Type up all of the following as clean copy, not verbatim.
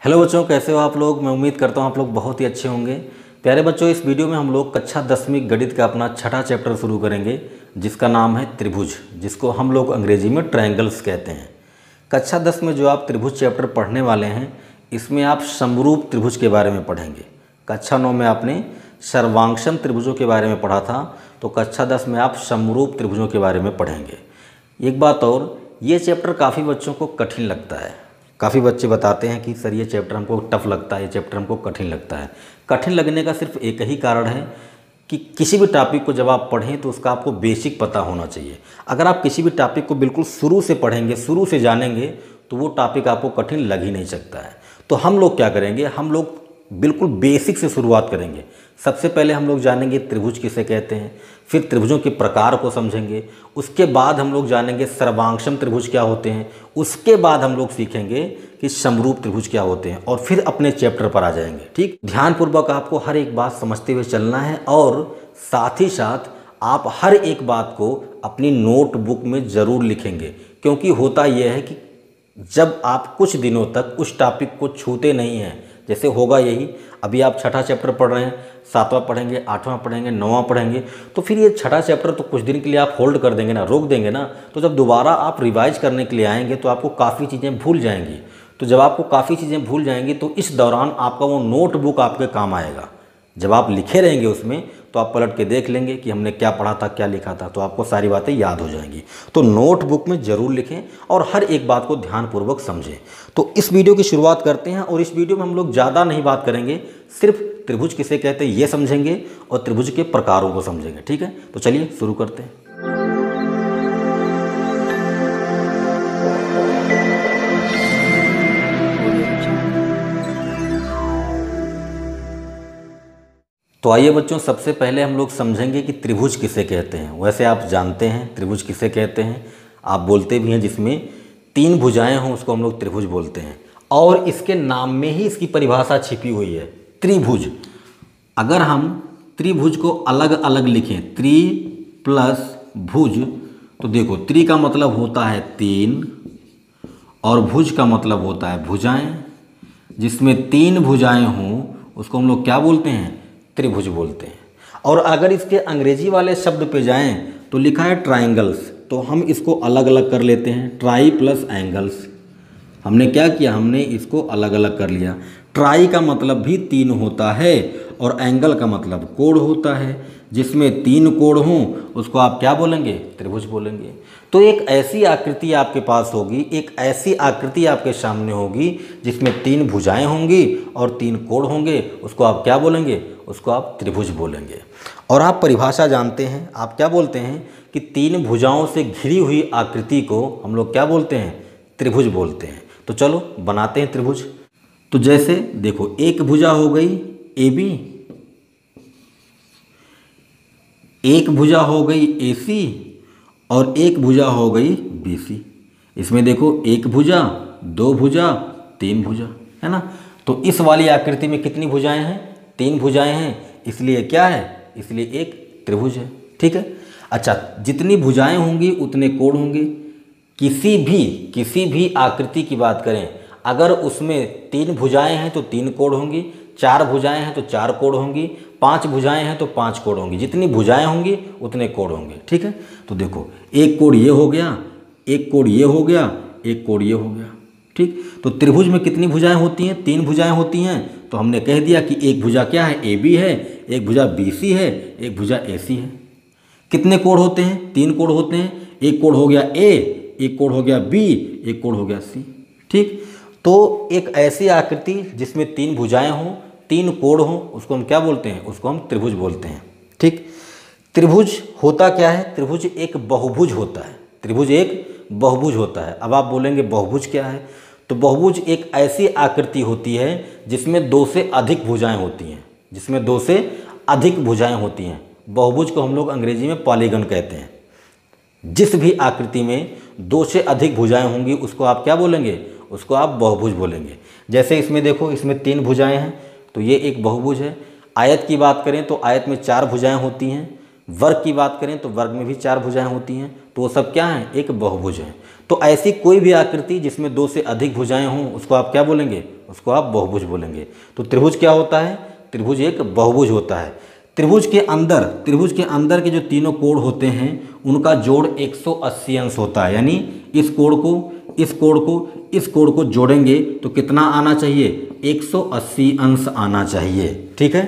Hello बच्चों, कैसे हो आप लोग। मैं उम्मीद करता हूँ आप लोग बहुत ही अच्छे होंगे। प्यारे बच्चों, इस वीडियो में हम लोग कक्षा 10वीं गणित का अपना छठा चैप्टर शुरू करेंगे, जिसका नाम है त्रिभुज, जिसको हम लोग अंग्रेजी में ट्रायंगल्स कहते हैं। कक्षा 10 में जो आप त्रिभुज चैप्टर पढ़ने वाले हैं, इसमें आप समरूप त्रिभुज के बारे में पढ़ेंगे। कक्षा 9 में आपने सर्वांक्षम त्रिभुजों के बारे में पढ़ा था, तो कक्षा 10 में आप समरूप त्रिभुजों के बारे में पढ़ेंगे। एक बात और, ये चैप्टर काफ़ी बच्चों को कठिन लगता है। काफ़ी बच्चे बताते हैं कि सर ये चैप्टर हमको टफ लगता है, ये चैप्टर हमको कठिन लगता है। कठिन लगने का सिर्फ एक ही कारण है कि किसी भी टॉपिक को जब आप पढ़ें तो उसका आपको बेसिक पता होना चाहिए। अगर आप किसी भी टॉपिक को बिल्कुल शुरू से पढ़ेंगे, शुरू से जानेंगे, तो वो टॉपिक आपको कठिन लग ही नहीं सकता है। तो हम लोग क्या करेंगे, हम लोग बिल्कुल बेसिक से शुरुआत करेंगे। सबसे पहले हम लोग जानेंगे त्रिभुज किसे कहते हैं, फिर त्रिभुजों के प्रकार को समझेंगे, उसके बाद हम लोग जानेंगे सर्वांक्षम त्रिभुज क्या होते हैं, उसके बाद हम लोग सीखेंगे कि समरूप त्रिभुज क्या होते हैं, और फिर अपने चैप्टर पर आ जाएंगे। ठीक, ध्यानपूर्वक आपको हर एक बात समझते हुए चलना है, और साथ ही साथ आप हर एक बात को अपनी नोटबुक में ज़रूर लिखेंगे। क्योंकि होता यह है कि जब आप कुछ दिनों तक उस टॉपिक को छूते नहीं हैं, जैसे होगा यही, अभी आप छठा चैप्टर पढ़ रहे हैं, 7वां पढ़ेंगे, 8वां पढ़ेंगे, 9वां पढ़ेंगे, तो फिर ये छठा चैप्टर तो कुछ दिन के लिए आप होल्ड कर देंगे ना, रोक देंगे ना। तो जब दोबारा आप रिवाइज करने के लिए आएंगे तो आपको काफ़ी चीज़ें भूल जाएंगी। तो जब आपको काफ़ी चीज़ें भूल जाएंगी तो इस दौरान आपका वो नोटबुक आपके काम आएगा। जब आप लिखे रहेंगे उसमें, तो आप पलट के देख लेंगे कि हमने क्या पढ़ा था, क्या लिखा था, तो आपको सारी बातें याद हो जाएंगी। तो नोटबुक में ज़रूर लिखें और हर एक बात को ध्यानपूर्वक समझें। तो इस वीडियो की शुरुआत करते हैं, और इस वीडियो में हम लोग ज़्यादा नहीं बात करेंगे, सिर्फ त्रिभुज किसे कहते हैं ये समझेंगे और त्रिभुज के प्रकारों को समझेंगे। ठीक है, तो चलिए शुरू करते हैं। तो आइए बच्चों, सबसे पहले हम लोग समझेंगे कि त्रिभुज किसे कहते हैं। वैसे आप जानते हैं त्रिभुज किसे कहते हैं, आप बोलते भी हैं, जिसमें 3 भुजाएं हों उसको हम लोग त्रिभुज बोलते हैं। और इसके नाम में ही इसकी परिभाषा छिपी हुई है, त्रिभुज। अगर हम त्रिभुज को अलग अलग लिखें, त्रि प्लस भुज, तो देखो, त्रि का मतलब होता है 3 और भुज का मतलब होता है भुजाएं। जिसमें 3 भुजाएं हों उसको हम लोग क्या बोलते हैं, त्रिभुज बोलते हैं। और अगर इसके अंग्रेजी वाले शब्द पे जाएं तो लिखा है ट्राइंगल्स, तो हम इसको अलग अलग कर लेते हैं, ट्राई प्लस एंगल्स। हमने क्या किया, हमने इसको अलग अलग कर लिया। ट्राई का मतलब भी 3 होता है और एंगल का मतलब कोण होता है। जिसमें 3 कोण हों उसको आप क्या बोलेंगे, त्रिभुज बोलेंगे। तो एक ऐसी आकृति आपके पास होगी, एक ऐसी आकृति आपके सामने होगी जिसमें 3 भुजाएं होंगी और 3 कोण होंगे, उसको आप क्या बोलेंगे, उसको आप त्रिभुज बोलेंगे। और आप परिभाषा जानते हैं, आप क्या बोलते हैं कि 3 भुजाओं से घिरी हुई आकृति को हम लोग क्या बोलते हैं, त्रिभुज बोलते हैं। तो चलो बनाते हैं त्रिभुज। तो जैसे देखो, एक भुजा हो गई AB, एक भुजा हो गई AC, और एक भुजा हो गई BC। इसमें देखो, एक भुजा, 2 भुजा, 3 भुजा, है ना। तो इस वाली आकृति में कितनी भुजाएं हैं, 3 भुजाएं हैं, इसलिए क्या है, इसलिए एक त्रिभुज है। ठीक है, अच्छा, जितनी भुजाएं होंगी उतने कोण होंगे। किसी भी आकृति की बात करें, अगर उसमें 3 भुजाएं हैं तो 3 कोण होंगी, 4 भुजाएं हैं तो 4 कोण होंगी, 5 भुजाएं हैं तो 5 कोण होंगी। जितनी भुजाएं होंगी उतने कोण होंगे। ठीक है, तो देखो, एक कोण ये हो गया, एक कोण ये हो गया, एक कोण ये हो गया। ठीक, तो त्रिभुज में कितनी भुजाएं होती हैं, 3 भुजाएं होती हैं। तो हमने कह दिया कि एक भुजा क्या है, AB है, एक भुजा BC है, एक भुजा AC है। कितने कोण होते हैं, 3 कोण होते हैं। एक कोण हो गया A, एक कोण हो गया B, एक कोण हो गया C। ठीक, तो एक ऐसी आकृति जिसमें 3 भुजाएं हों, 3 कोण हों, उसको हम क्या बोलते हैं, उसको हम त्रिभुज बोलते हैं। ठीक, त्रिभुज होता क्या है, त्रिभुज एक बहुभुज होता है। त्रिभुज एक बहुभुज होता है। अब आप बोलेंगे बहुभुज क्या है, तो बहुभुज एक ऐसी आकृति होती है जिसमें 2 से अधिक भुजाएं होती हैं, जिसमें 2 से अधिक भुजाएं होती हैं। बहुभुज को हम लोग अंग्रेजी में पॉलीगन कहते हैं। जिस भी आकृति में 2 से अधिक भुजाएं होंगी उसको आप क्या बोलेंगे, उसको आप बहुभुज बोलेंगे। जैसे इसमें देखो, इसमें 3 भुजाएं हैं तो ये एक बहुभुज है। आयत की बात करें तो आयत में 4 भुजाएं होती हैं। वर्ग की बात करें तो वर्ग में भी 4 भुजाएं होती हैं, तो वो सब क्या हैं, एक बहुभुज है। तो ऐसी कोई भी आकृति जिसमें 2 से अधिक भुजाएं हों उसको आप क्या बोलेंगे, उसको आप बहुभुज बोलेंगे। तो त्रिभुज क्या होता है? त्रिभुज एक बहुभुज होता है। त्रिभुज के अंदर के जो तीनों कोण होते हैं उनका जोड़ 180 अंश होता है। यानी इस कोण को जोड़ेंगे तो कितना आना चाहिए? 180 अंश आना चाहिए। ठीक है,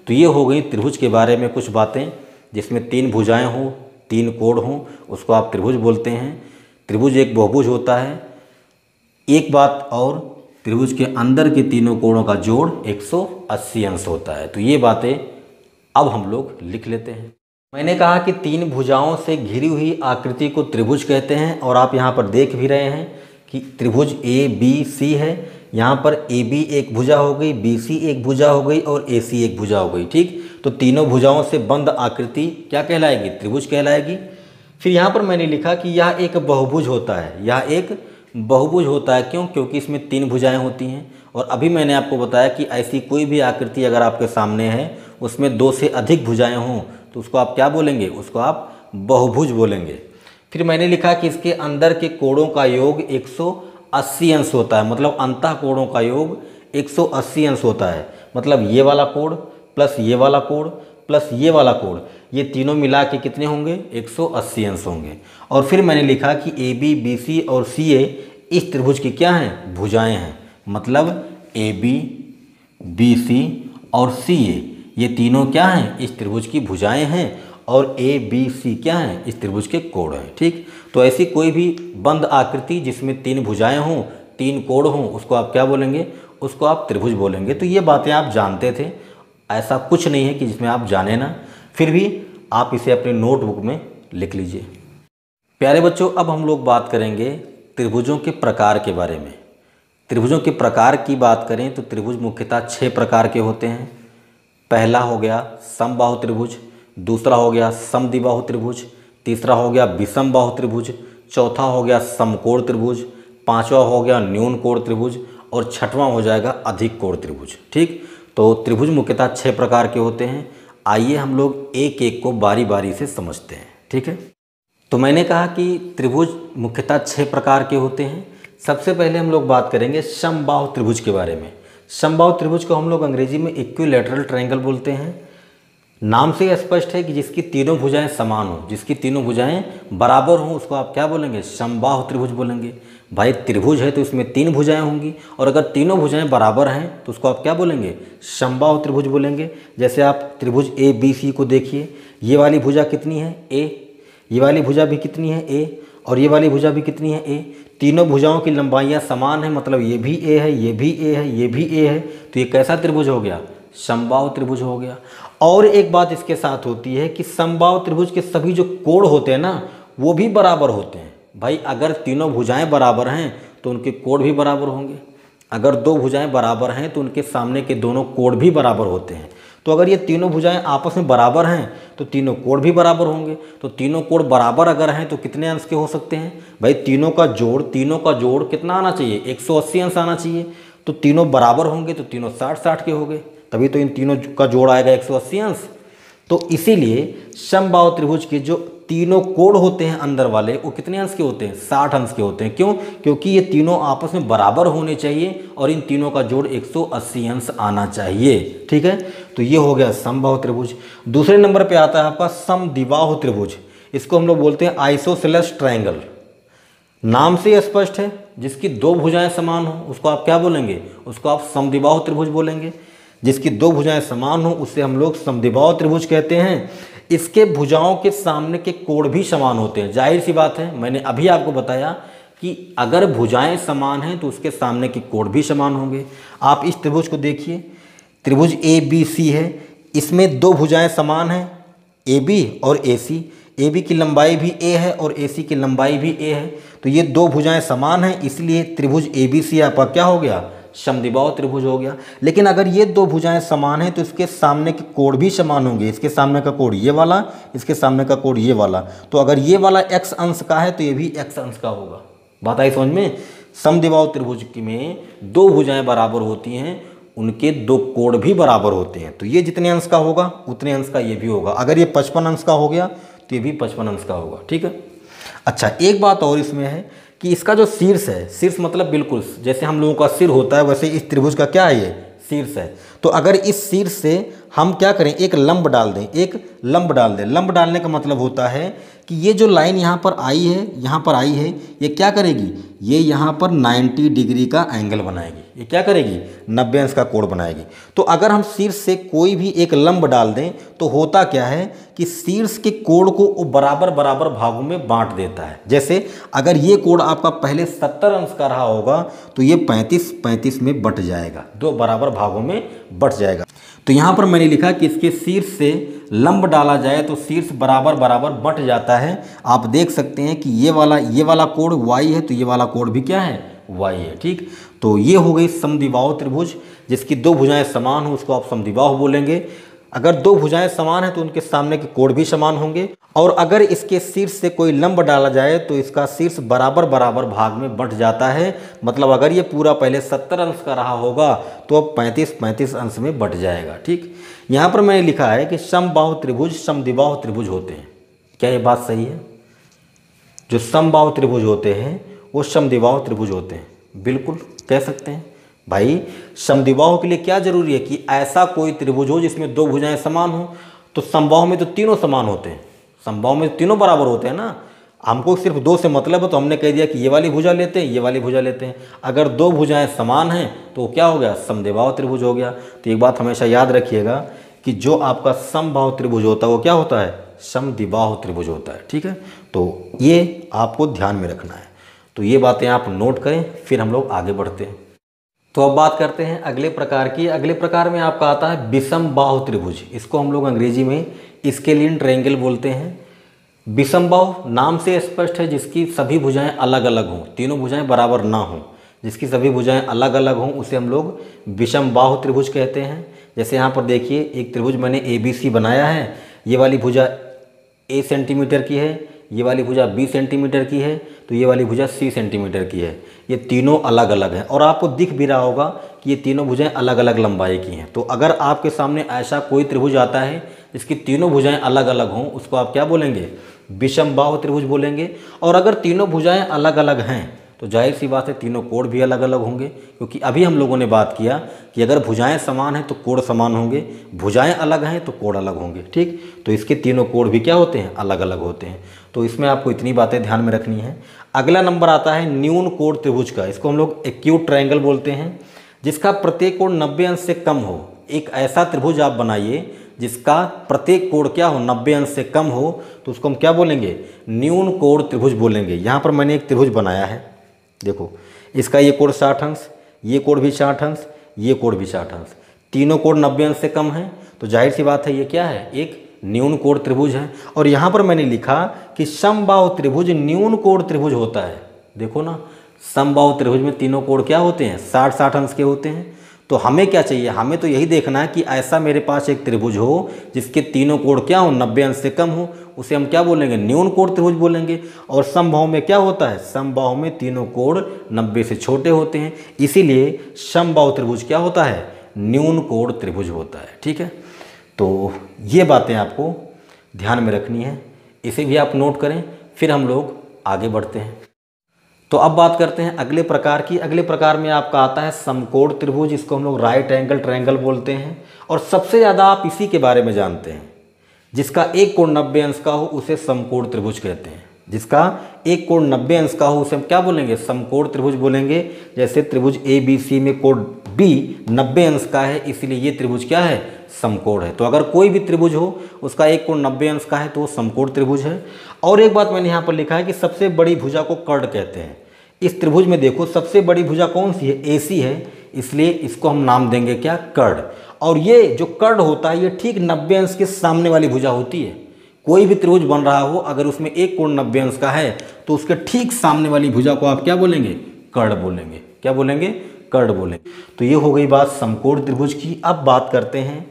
तो ये हो गई त्रिभुज के बारे में कुछ बातें। जिसमें 3 भुजाएं हों, 3 कोण हों, उसको आप त्रिभुज बोलते हैं। त्रिभुज एक बहुभुज होता है। एक बात और, त्रिभुज के अंदर के तीनों कोणों का जोड़ 180 अंश होता है। तो ये बातें अब हम लोग लिख लेते हैं। मैंने कहा कि 3 भुजाओं से घिरी हुई आकृति को त्रिभुज कहते हैं, और आप यहाँ पर देख भी रहे हैं कि त्रिभुज ABC है। यहाँ पर AB एक भुजा हो गई, BC एक भुजा हो गई और AC एक भुजा हो गई। ठीक, तो तीनों भुजाओं से बंद आकृति क्या कहलाएगी? त्रिभुज कहलाएगी। फिर यहाँ पर मैंने लिखा कि यह एक बहुभुज होता है। यह एक बहुभुज होता है। क्यों? क्योंकि इसमें 3 भुजाएं होती हैं। और अभी मैंने आपको बताया कि ऐसी कोई भी आकृति अगर आपके सामने है, उसमें 2 से अधिक भुजाएं हों, तो उसको आप क्या बोलेंगे? उसको आप बहुभुज बोलेंगे। फिर मैंने लिखा कि इसके अंदर के कोणों का योग 180 अंश होता है। मतलब अंतः कोणों का योग 180 अंश होता है। मतलब ये वाला कोण प्लस ये वाला कोण प्लस ये वाला कोण, ये तीनों मिला के कितने होंगे? 180 अंश होंगे। और फिर मैंने लिखा कि AB, BC और CA इस त्रिभुज की क्या हैं? भुजाएं हैं। मतलब AB, BC और CA ये तीनों क्या हैं? इस त्रिभुज की भुजाएं हैं। और ABC क्या हैं? इस त्रिभुज के कोण हैं। ठीक, तो ऐसी कोई भी बंद आकृति जिसमें 3 भुजाएं हों, 3 कोण हों, उसको आप क्या बोलेंगे? उसको आप त्रिभुज बोलेंगे। तो ये बातें आप जानते थे, ऐसा कुछ नहीं है कि जिसमें आप जाने ना। फिर भी आप इसे अपने नोटबुक में लिख लीजिए। प्यारे बच्चों, अब हम लोग बात करेंगे त्रिभुजों के प्रकार के बारे में। त्रिभुजों के प्रकार की बात करें तो त्रिभुज मुख्यतः 6 प्रकार के होते हैं। पहला हो गया समबाहु त्रिभुज, दूसरा हो गया समद्विबाहु त्रिभुज, तीसरा हो गया विषम बाहु त्रिभुज, चौथा हो गया समकोण त्रिभुज, पांचवा हो गया न्यून कोण त्रिभुज और छठवां हो जाएगा अधिक कोण त्रिभुज। ठीक, तो त्रिभुज मुख्यतः 6 प्रकार के होते हैं। आइए हम लोग एक एक को बारी बारी से समझते हैं। ठीक है, तो मैंने कहा कि त्रिभुज मुख्यतः 6 प्रकार के होते हैं। सबसे पहले हम लोग बात करेंगे समबाहु त्रिभुज के बारे में। समबाहु त्रिभुज को हम लोग अंग्रेजी में इक्विलैटरल ट्रायंगल बोलते हैं। नाम से स्पष्ट है कि जिसकी तीनों भुजाएं समान हो, जिसकी तीनों भुजाएं बराबर हों, उसको आप क्या बोलेंगे? समबाहु त्रिभुज बोलेंगे। भाई त्रिभुज है तो इसमें 3 भुजाएं होंगी, और अगर तीनों भुजाएं बराबर हैं तो उसको आप क्या बोलेंगे? समबाहु त्रिभुज बोलेंगे। जैसे आप त्रिभुज ABC को देखिए, ये वाली भुजा कितनी है? A, ये वाली भुजा भी कितनी है? A, और ये वाली भुजा भी कितनी है? A। तीनों भुजाओं की लंबाइयाँ समान है, मतलब ये भी A है, ये भी A है, ये भी A है। तो ये कैसा त्रिभुज हो गया? समबाहु त्रिभुज हो गया। और एक बात इसके साथ होती है कि समबाहु त्रिभुज के सभी जो कोण होते हैं ना, वो भी बराबर होते हैं। भाई अगर तीनों भुजाएं बराबर हैं तो उनके कोण भी बराबर होंगे। अगर 2 भुजाएं बराबर हैं तो उनके सामने के दोनों कोण भी बराबर होते हैं। तो अगर ये तीनों भुजाएं आपस में बराबर हैं तो तीनों कोण भी बराबर होंगे। तो तीनों कोण बराबर अगर हैं तो कितने अंश के हो सकते हैं? भाई तीनों का जोड़ कितना आना चाहिए? 180 अंश आना चाहिए। तो तीनों बराबर होंगे तो तीनों 60-60 के हो गए, तभी तो इन तीनों का जोड़ आएगा 180 अंश। तो इसीलिए समबाहु त्रिभुज के जो तीनों कोण होते हैं अंदर वाले, वो कितने अंश के होते हैं? 60 अंश के होते हैं। क्यों? क्योंकि ये तीनों आपस में बराबर होने चाहिए और इन तीनों का जोड़ 180 अंश आना चाहिए। ठीक है, तो ये हो गया समबाहु त्रिभुज। दूसरे नंबर पे आता है आपका समद्विबाहु त्रिभुज। इसको हम लोग बोलते हैं आइसोसेलेस ट्रायंगल। नाम से स्पष्ट है, जिसकी 2 भुजाएं समान हो उसको आप क्या बोलेंगे? उसको आप समद्विबाहु त्रिभुज बोलेंगे। जिसकी 2 भुजाएं समान हो उससे हम लोग समद्विबाहु त्रिभुज कहते हैं। इसके भुजाओं के सामने के कोण भी समान होते हैं। जाहिर सी बात है, मैंने अभी आपको बताया कि अगर भुजाएं समान हैं तो उसके सामने के कोण भी समान होंगे। आप इस त्रिभुज को देखिए, त्रिभुज ABC है, इसमें 2 भुजाएं समान हैं, AB और AC। AB की लंबाई भी A है और AC की लंबाई भी A है। तो ये 2 भुजाएं समान हैं, इसलिए त्रिभुज ABC आपका क्या हो गया? समद्विबाहु त्रिभुज हो गया। लेकिन अगर ये 2 भुजाएं समान हैं तो इसके सामने के कोण भी समान होंगे। इसके सामने का कोण ये वाला, इसके सामने का कोण ये वाला। तो अगर ये वाला x अंश का है तो ये भी x अंश का होगा। बात आई समझ में? समद्विबाहु त्रिभुज में 2 भुजाएं बराबर होती हैं, उनके 2 कोण भी बराबर होते हैं। तो ये जितने अंश का होगा उतने अंश का ये भी होगा। अगर ये 55 अंश का हो गया तो ये भी 55 अंश का होगा। ठीक है, अच्छा एक बात और इसमें है कि इसका जो शीर्ष है, शीर्ष मतलब बिल्कुल जैसे हम लोगों का सिर होता है वैसे इस त्रिभुज का क्या है, ये शीर्ष है। तो अगर इस शीर्ष से हम क्या करें, एक लंब डाल दें, एक लंब डाल दें। लंब डालने का मतलब होता है कि ये जो लाइन यहाँ पर आई है, यहाँ पर आई है, ये क्या करेगी, ये यहाँ पर 90 डिग्री का एंगल बनाएगी। ये क्या करेगी, 90 अंश का कोण बनाएगी। तो अगर हम शीर्ष से कोई भी एक लंब डाल दें तो होता क्या है कि शीर्ष के कोण को वो बराबर बराबर भागों में बांट देता है। जैसे अगर ये कोण आपका पहले 70 अंश का रहा होगा तो ये 35-35 में बट जाएगा, दो बराबर भागों में बट जाएगा। तो यहाँ पर मैंने लिखा कि इसके शीर्ष से लंब डाला जाए तो शीर्ष बराबर बराबर बट जाता है। आप देख सकते हैं कि ये वाला कोण y है तो ये वाला कोण भी क्या है, y है। ठीक, तो ये हो गई समद्विबाहु त्रिभुज जिसकी दो भुजाएं समान हो, उसको आप समद्विबाहु बोलेंगे। अगर दो भुजाएं समान हैं तो उनके सामने के कोण भी समान होंगे। और अगर इसके शीर्ष से कोई लंब डाला जाए तो इसका शीर्ष बराबर बराबर भाग में बंट जाता है। मतलब अगर ये पूरा पहले 70 अंश का रहा होगा तो अब 35-35 अंश में बंट जाएगा। ठीक, यहाँ पर मैंने लिखा है कि समबाहु त्रिभुज समद्विबाहु त्रिभुज होते हैं। क्या ये बात सही है? जो समबाहु त्रिभुज होते हैं वो समद्विबाहु त्रिभुज होते हैं, बिल्कुल कह सकते हैं। भाई समद्विबाहु के लिए क्या जरूरी है कि ऐसा कोई त्रिभुज हो जिसमें दो भुजाएं समान हो। तो समबाहु में तो तीनों समान होते हैं, समबाहु में तीनों बराबर होते हैं ना। हमको सिर्फ दो से मतलब है तो हमने कह दिया कि ये वाली भुजा लेते हैं, ये वाली भुजा लेते हैं। अगर दो भुजाएं समान हैं तो क्या हो गया, समद्विबाहु त्रिभुज हो गया। तो एक बात हमेशा याद रखिएगा कि जो आपका समबाहु त्रिभुज होता है वो क्या होता है, समद्विबाहु त्रिभुज होता है। ठीक है, तो ये आपको ध्यान में रखना है। तो ये बातें आप नोट करें, फिर हम लोग आगे बढ़ते हैं। तो अब बात करते हैं अगले प्रकार की। अगले प्रकार में आपका आता है विषम बाहु त्रिभुज। इसको हम लोग अंग्रेजी में स्केलियन ट्रायंगल बोलते हैं। विषम बाहु नाम से स्पष्ट है, जिसकी सभी भुजाएं अलग अलग हों, तीनों भुजाएं बराबर ना हों, जिसकी सभी भुजाएं अलग अलग हों उसे हम लोग विषम बाहु त्रिभुज कहते हैं। जैसे यहाँ पर देखिए एक त्रिभुज मैंने ABC बनाया है। ये वाली भुजा A सेंटीमीटर की है, ये वाली भुजा B सेंटीमीटर की है, तो ये वाली भुजा C सेंटीमीटर की है। ये तीनों अलग अलग हैं और आपको दिख भी रहा होगा कि ये तीनों भुजाएं अलग अलग लंबाई की हैं। तो अगर आपके सामने ऐसा कोई त्रिभुज आता है जिसकी तीनों भुजाएं अलग अलग हों, उसको आप क्या बोलेंगे, विषम बाहु त्रिभुज बोलेंगे। और अगर तीनों भुजाएं अलग अलग हैं तो जाहिर सी बात है तीनों कोण भी अलग अलग होंगे, क्योंकि अभी हम लोगों ने बात किया कि अगर भुजाएं समान हैं तो कोण समान होंगे, भुजाएं अलग हैं तो कोण अलग होंगे। ठीक, तो इसके तीनों कोण भी क्या होते हैं, अलग अलग होते हैं। तो इसमें आपको इतनी बातें ध्यान में रखनी है। अगला नंबर आता है न्यून कोण त्रिभुज का। इसको हम लोग एक्यूट ट्रायंगल बोलते हैं, जिसका प्रत्येक कोण 90 अंश से कम हो। एक ऐसा त्रिभुज आप बनाइए जिसका प्रत्येक कोण क्या हो, 90 अंश से कम हो, तो उसको हम क्या बोलेंगे, न्यून कोण त्रिभुज बोलेंगे। यहाँ पर मैंने एक त्रिभुज बनाया है, देखो इसका ये कोण 60 अंश, ये कोण भी 60 अंश, ये कोण भी 60 अंश, तीनों कोण 90 अंश से कम है। तो जाहिर सी बात है ये क्या है, एक न्यून कोण त्रिभुज है। और यहाँ पर मैंने लिखा कि समबाहु त्रिभुज न्यून कोण त्रिभुज होता है। देखो ना, समबाहु त्रिभुज में तीनों कोण क्या होते हैं, 60-60 अंश के होते हैं। तो हमें क्या चाहिए, हमें तो यही देखना है कि ऐसा मेरे पास एक त्रिभुज हो जिसके तीनों कोण क्या हो, 90 अंश से कम हो, उसे हम क्या बोलेंगे, न्यून कोण त्रिभुज बोलेंगे। और समबाहु में क्या होता है, समबाहु में तीनों कोण 90 से छोटे होते हैं, इसीलिए समबाहु त्रिभुज क्या होता है, न्यून कोण त्रिभुज होता है। ठीक है, तो ये बातें आपको ध्यान में रखनी है, इसे भी आप नोट करें, फिर हम लोग आगे बढ़ते हैं। तो अब बात करते हैं अगले प्रकार की। अगले प्रकार में आपका आता है समकोण त्रिभुज, इसको हम लोग राइट एंगल ट्रायंगल बोलते हैं। और सबसे ज़्यादा आप इसी के बारे में जानते हैं, जिसका एक कोण 90 अंश का हो उसे समकोण त्रिभुज कहते हैं। जिसका एक कोण 90 अंश का हो उसे हम क्या बोलेंगे, समकोण त्रिभुज बोलेंगे। जैसे त्रिभुज ABC में कोण B 90 अंश का है, इसलिए ये त्रिभुज क्या है, समकोण है। तो अगर कोई भी त्रिभुज हो उसका एक कोण 90 अंश का है तो वो समकोण त्रिभुज है। और एक बात मैंने यहाँ पर लिखा है कि सबसे बड़ी भुजा को कर्ण कहते हैं। इस त्रिभुज में देखो सबसे बड़ी भुजा कौन सी है, AC है, इसलिए इसको हम नाम देंगे क्या, कर्ण। और ये जो कर्ण होता है ये ठीक 90 अंश के सामने वाली भुजा होती है। कोई भी त्रिभुज बन रहा हो अगर उसमें एक कोण 90 अंश का है तो उसके ठीक सामने वाली भुजा को आप क्या बोलेंगे, कर्ण बोलेंगे। क्या बोलेंगे, कर्ण बोलेंगे। तो ये हो गई बात समकोण त्रिभुज की। अब बात करते हैं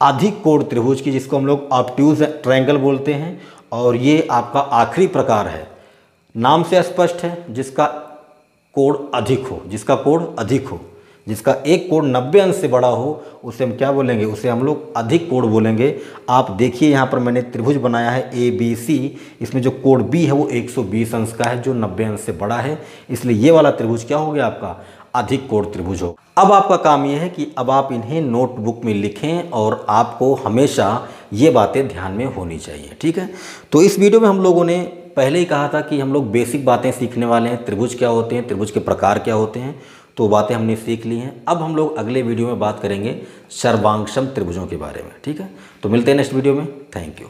अधिक कोण त्रिभुज की, जिसको हम लोग ऑब्ट्यूज ट्रायंगल बोलते हैं। और ये आपका आखिरी प्रकार है, नाम से स्पष्ट है, जिसका कोण अधिक हो, जिसका कोण अधिक हो। जिसका एक कोण 90 अंश से बड़ा हो उसे हम क्या बोलेंगे, उसे हम लोग अधिक कोण बोलेंगे। आप देखिए यहाँ पर मैंने त्रिभुज बनाया है ABC, इसमें जो कोण B है वो 120 अंश का है जो 90 अंश से बड़ा है, इसलिए ये वाला त्रिभुज क्या हो गया आपका अधिक कोण त्रिभुज हो। अब आपका काम ये है कि अब आप इन्हें नोटबुक में लिखें और आपको हमेशा ये बातें ध्यान में होनी चाहिए, ठीक है। तो इस वीडियो में हम लोगों ने पहले ही कहा था कि हम लोग बेसिक बातें सीखने वाले हैं, त्रिभुज क्या होते हैं, त्रिभुज के प्रकार क्या होते हैं, तो बातें हमने सीख ली हैं। अब हम लोग अगले वीडियो में बात करेंगे सर्वांगसम त्रिभुजों के बारे में, ठीक है। तो मिलते हैं नेक्स्ट वीडियो में, थैंक यू।